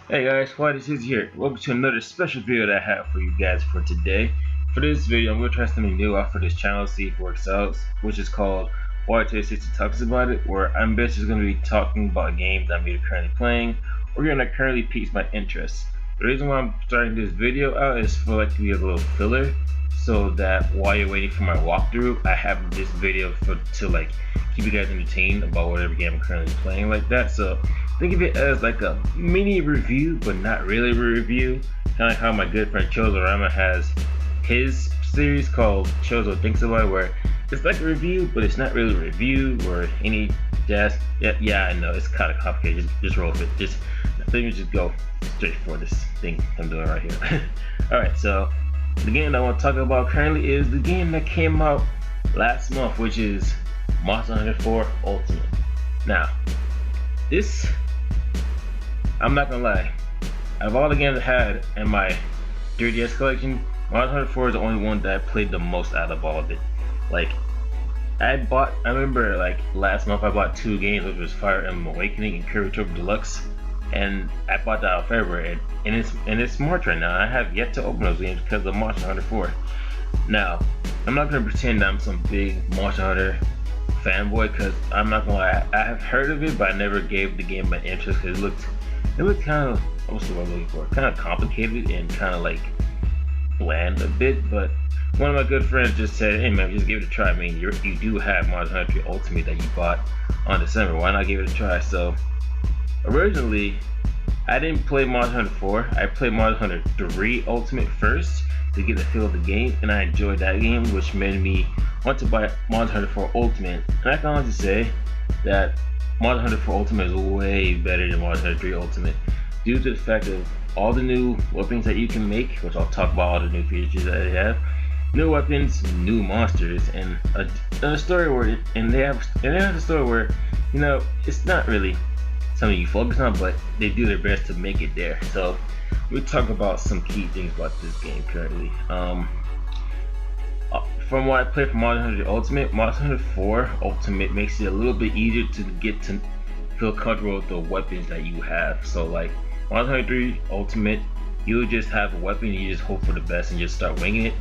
Hey guys, Y2860 here. Welcome to another special video that I have for you guys for today. For this video, I'm going to try something new out for this channel, see if it works out, which is called Y2860 Talks About It, where I'm basically going to be talking about games I'm either currently playing or going to currently piques my interest. The reason why I'm starting this video out is for like to be a little filler, so that while you're waiting for my walkthrough, I have this video to like keep you guys entertained about whatever game I'm currently playing like that. So think of it as like a mini review, but not really a review. Kind of how my good friend Chozo has his series called Chozo Thinks About It, where it's like a review, but it's not really a review or any jazz. Yeah, I know it's kind of complicated. Just roll with it. Let me just go straight for this thing I'm doing right here. All right, so the game that I want to talk about currently is the game that came out last month, which is Monster Hunter 4 Ultimate. Now, this, I'm not gonna lie, out of all the games I had in my 3DS collection, Monster Hunter 4 is the only one that I played the most out of all of it. Like, I remember like last month I bought two games, which was Fire Emblem Awakening and Kirby Triple Deluxe, and I bought that in February, and it's March right now. I have yet to open those games because of Monster Hunter 4. Now, I'm not gonna pretend I'm some big Monster Hunter fanboy, because I'm not gonna lie, I have heard of it, but I never gave the game my interest because it looked kind of, what's the word I'm looking for? Kind of complicated and kind of like bland a bit. But one of my good friends just said, "Hey man, just give it a try. I mean, you do have Monster Hunter Ultimate that you bought on December. Why not give it a try?" So originally, I didn't play Monster Hunter 4. I played Monster Hunter 3 Ultimate first to get a feel of the game, and I enjoyed that game, which made me want to buy Monster Hunter 4 Ultimate. And I can honestly say that Monster Hunter 4 Ultimate is way better than Monster Hunter 3 Ultimate, due to the fact of all the new weapons that you can make, which I'll talk about all the new features that they have. New weapons, new monsters, and a story where they have a story where, you know, it's not really something you focus on, but they do their best to make it there. So we'll talk about some key things about this game currently. From what I played for Monster Hunter Ultimate, Monster Hunter 4 Ultimate makes it a little bit easier to get to feel comfortable with the weapons that you have. So like Monster Hunter 3 Ultimate, you just have a weapon and you just hope for the best and just start winging it.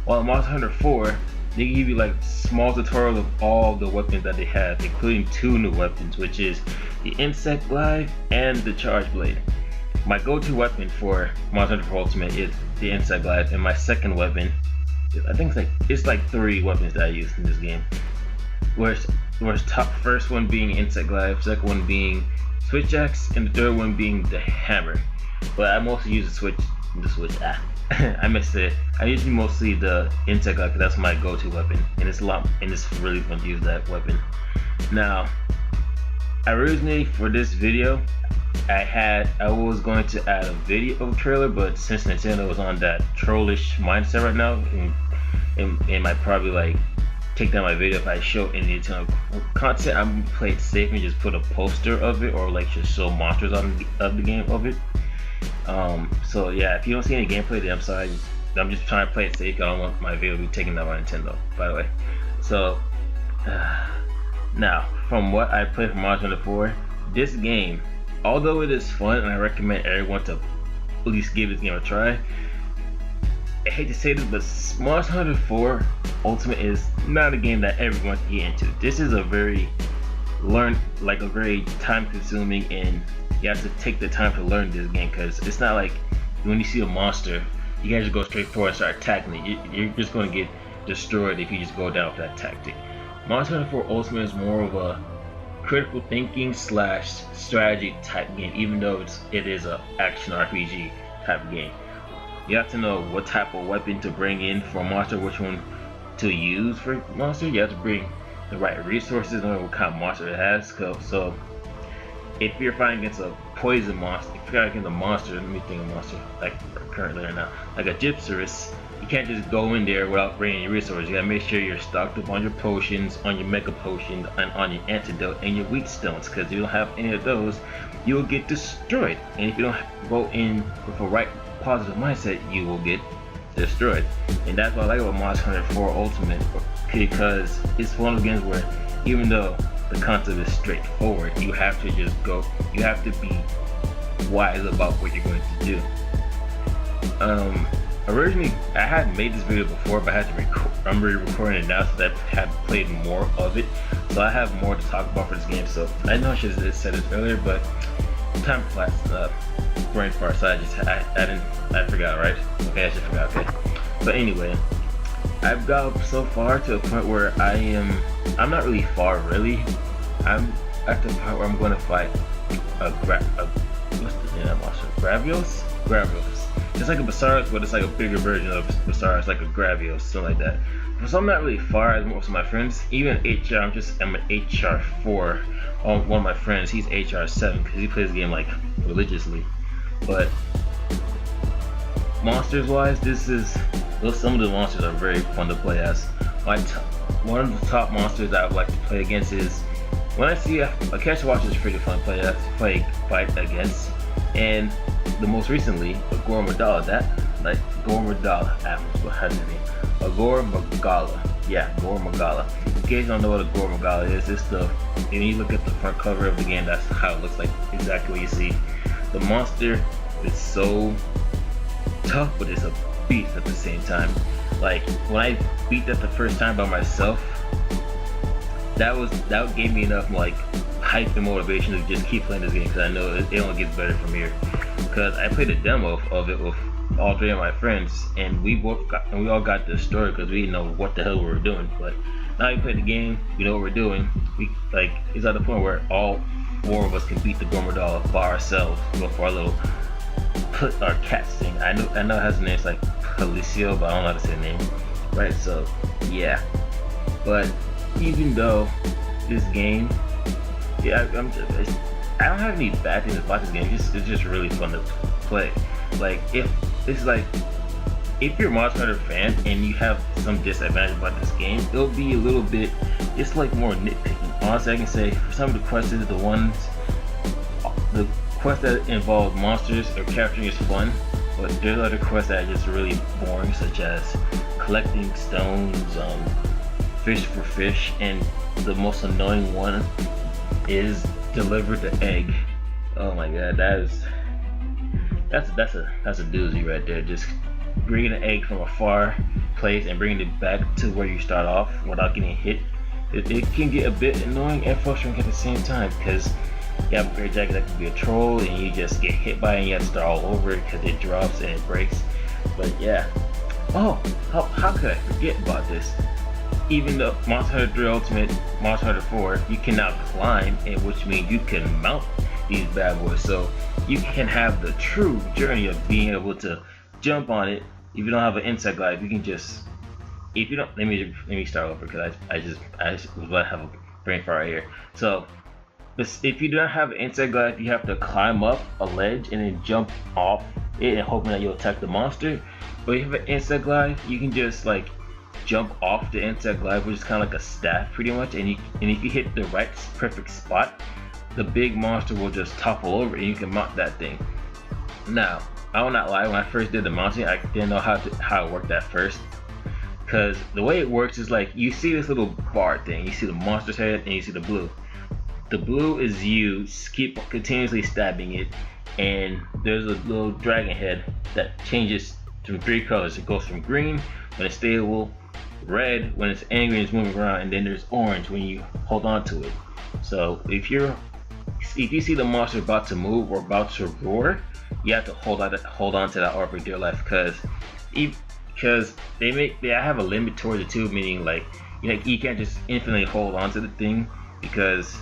While in Monster Hunter 4, they give you like small tutorials of all the weapons that they have, including two new weapons, which is the Insect Glaive and the Charge Blade. My go-to weapon for Monster Hunter 4 Ultimate is the Insect Glaive, and my second weapon, I think it's like three weapons that I use in this game. Whereas first one being Insect Glaive, second one being Switch Axe, and the third one being the hammer. But I mostly use the switch. I missed it. I usually mostly the Insect Glaive because that's my go-to weapon, and it's really fun to use that weapon. Now, originally for this video, I was going to add a video trailer, but since Nintendo is on that trollish mindset right now, and might probably like take down my video if I show any Nintendo content, I'm gonna play it safe and just put a poster of it, or like just show monsters of the game of it. So yeah, if you don't see any gameplay, then I'm sorry. I'm just trying to play it safe. I don't want my video to be taken down by Nintendo, by the way. So now, from what I played for Monster Hunter 4, this game, although it is fun and I recommend everyone to at least give this game a try, I hate to say this, but Monster Hunter 4 Ultimate is not a game that everyone can get into. This is a very time consuming, and you have to take the time to learn this game, because it's not like when you see a monster, you guys just go straight forward and start attacking it. You're just going to get destroyed if you just go down with that tactic. Monster Hunter 4 Ultimate is more of a critical thinking / strategy type game, even though it is a action RPG type of game. You have to know what type of weapon to bring in for a monster, which one to use for a monster. You have to bring the right resources, know what kind of monster it has. So if you're fighting against a poison monster, if you're fighting against a monster, let me think of a monster like currently right now, like a Gypsarus, you can't just go in there without bringing your resources. You gotta make sure you're stocked up on your potions, on your mega potions, and on your antidote and your weak stones, because if you don't have any of those, you'll get destroyed. And if you don't go in with a right positive mindset, you will get destroyed. And that's what I like about Monster Hunter 4 Ultimate, because it's one of the games where even though the concept is straightforward, you have to just go, you have to be wise about what you're going to do. Originally I had made this video before, but I had to record. I'm re-recording it now, so that I have played more of it, so I have more to talk about for this game. So I know I should have said this earlier, but time flashed up brain fart, so I forgot, right? Okay, I just forgot. Okay, but anyway, I've got so far to a point where I'm not really far really. I'm at the part where I'm going to fight what's the name of that monster? Gravios. It's like a Basaurus, but it's like a bigger version of Basaurus, like a Gravios, something like that. So I'm not really far as most of my friends. Even HR, I'm an HR4. One of my friends, he's HR7 because he plays the game like religiously. But monsters wise, some of the monsters are very fun to play as. One of the top monsters that I would like to play against is, when I see a catch watch is pretty fun to fight against, and the most recently, Agor Magala. Agor Magala. Yeah, Agor Magala. In case you don't know what Agor Magala is, when you look at the front cover of the game, that's how it looks like, exactly what you see. The monster is so tough, but it's a beast at the same time. Like, when I beat that the first time by myself, that gave me enough like hype and motivation to just keep playing this game, because I know it only gets better from here. Because I played a demo of it with all three of my friends, and we all got the story because we didn't know what the hell we were doing. But now we play the game, we know what we're doing. It's at the point where all four of us can beat the Gormadala by ourselves with our little our cat thing. I know it has a name, it's like Policio, but I don't know how to say the name. Right, so yeah. But even though this game, I don't have any bad things about this game. It's just really fun to play. Like, if you're a Monster Hunter fan and you have some disadvantage about this game, it'll be a little bit, it's like more nitpicking. Honestly, I can say for some of the quests, the quests that involve monsters or capturing is fun, but there's other quests that are just really boring, such as collecting stones, fish for fish, and the most annoying one is deliver the egg. Oh my god, that's a doozy right there. Just bringing an egg from a far place and bringing it back to where you start off without getting hit. It can get a bit annoying and frustrating at the same time, because you have a great jacket that could be a troll and you just get hit by it and you have to start all over it because it drops and it breaks. But yeah. Oh, how could I forget about this? Even though Monster Hunter 3 Ultimate, Monster Hunter 4, you can now climb, which means you can mount these bad boys. So you can have the true journey of being able to jump on it. If you don't have an insect glide, you can just, if you don't, let me start over, because I just was about to have a brain fart right here. So if you don't have an insect glide, you have to climb up a ledge and then jump off it and hoping that you'll attack the monster. But if you have an insect glide, you can just like jump off the insect glide, which is kind of like a staff pretty much, and if you hit the right perfect spot, the big monster will just topple over and you can mount that thing. Now, I will not lie, when I first did the mounting, I didn't know how it worked at first, because the way it works is like, you see this little bar thing, you see the monster's head and you see the blue. The blue is you keep continuously stabbing it, and there's a little dragon head that changes from 3 colors. It goes from green when it's stable, red when it's angry and it's moving around, and then there's orange when you hold on to it. So if you see the monster about to move or about to roar, you have to hold on to that orb for dear life, because they have a limit towards it too, meaning like you can't just infinitely hold on to the thing, because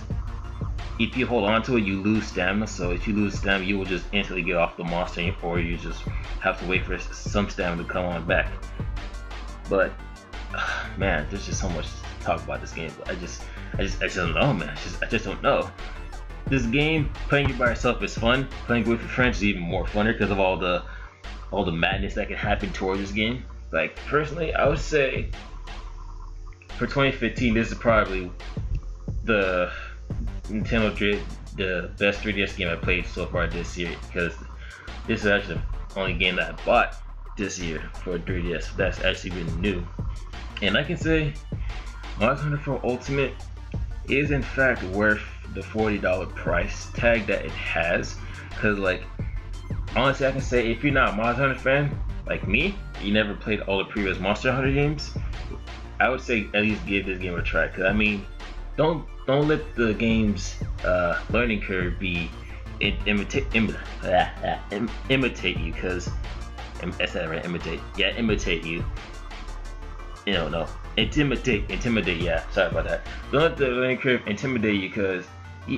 if you hold on to it, you lose stamina. So if you lose stamina, you will just instantly get off the monster, or you just have to wait for some stamina to come on back. But man, there's just so much to talk about this game. But I just don't know, man. I just don't know. This game, playing it by yourself is fun. Playing it with your friends is even more funner because of all the madness that can happen towards this game. Like, personally, I would say for 2015, this is probably the best 3DS game I played so far this year, because this is actually the only game that I bought this year for 3DS that's actually been new. And I can say Monster Hunter 4 Ultimate is in fact worth the $40 price tag that it has, because like honestly, I can say if you're not a Monster Hunter fan like me, you never played all the previous Monster Hunter games, I would say at least give this game a try. Cause I mean, don't let the game's learning curve be imitate you. Cause I said it right, imitate. Yeah, imitate you. You know, no, intimidate. Yeah, sorry about that. Don't let the learning curve intimidate you. Cause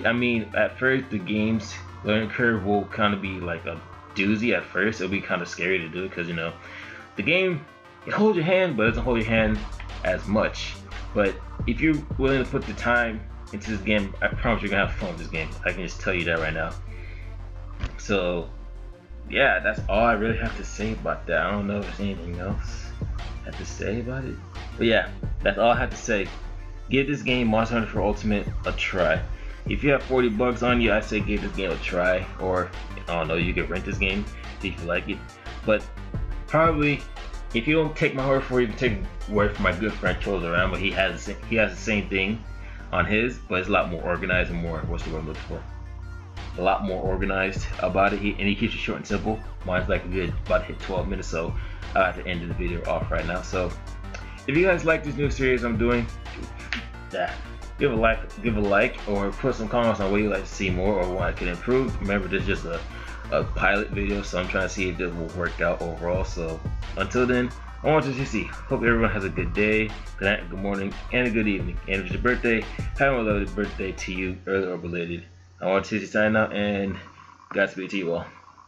I mean, at first the game's learning curve will kind of be like a doozy. At first, it'll be kind of scary to do because you know the game, it holds your hand, but it doesn't hold your hand as much. But if you're willing to put the time into this game, I promise you're gonna have fun with this game. I can just tell you that right now. So yeah, that's all I really have to say about that. I don't know if there's anything else I have to say about it. But yeah, that's all I have to say. Give this game, Monster Hunter 4 Ultimate, a try. If you have 40 bucks on you, I say give this game a try. Or I don't know, you can rent this game if you like it. But probably, if you don't take my word for it, you can take word from my good friend Trolls Around, but he has the same thing on his, but it's a lot more organized and more, what's the word I'm looking for? A lot more organized about it, and he keeps it short and simple. Mine's like a good, about to hit 12 minutes, so I'll have to end the video off right now. So if you guys like this new series I'm doing, give a like, or put some comments on what you'd like to see more or what I can improve. Remember, this is just a pilot video, so I'm trying to see if this will work out overall. So until then, I want you to see. Hope everyone has a good day, good night, good morning, and a good evening. And if it's your birthday, happy lovely birthday to you, early or belated. I want to sign out, and Godspeed to you all.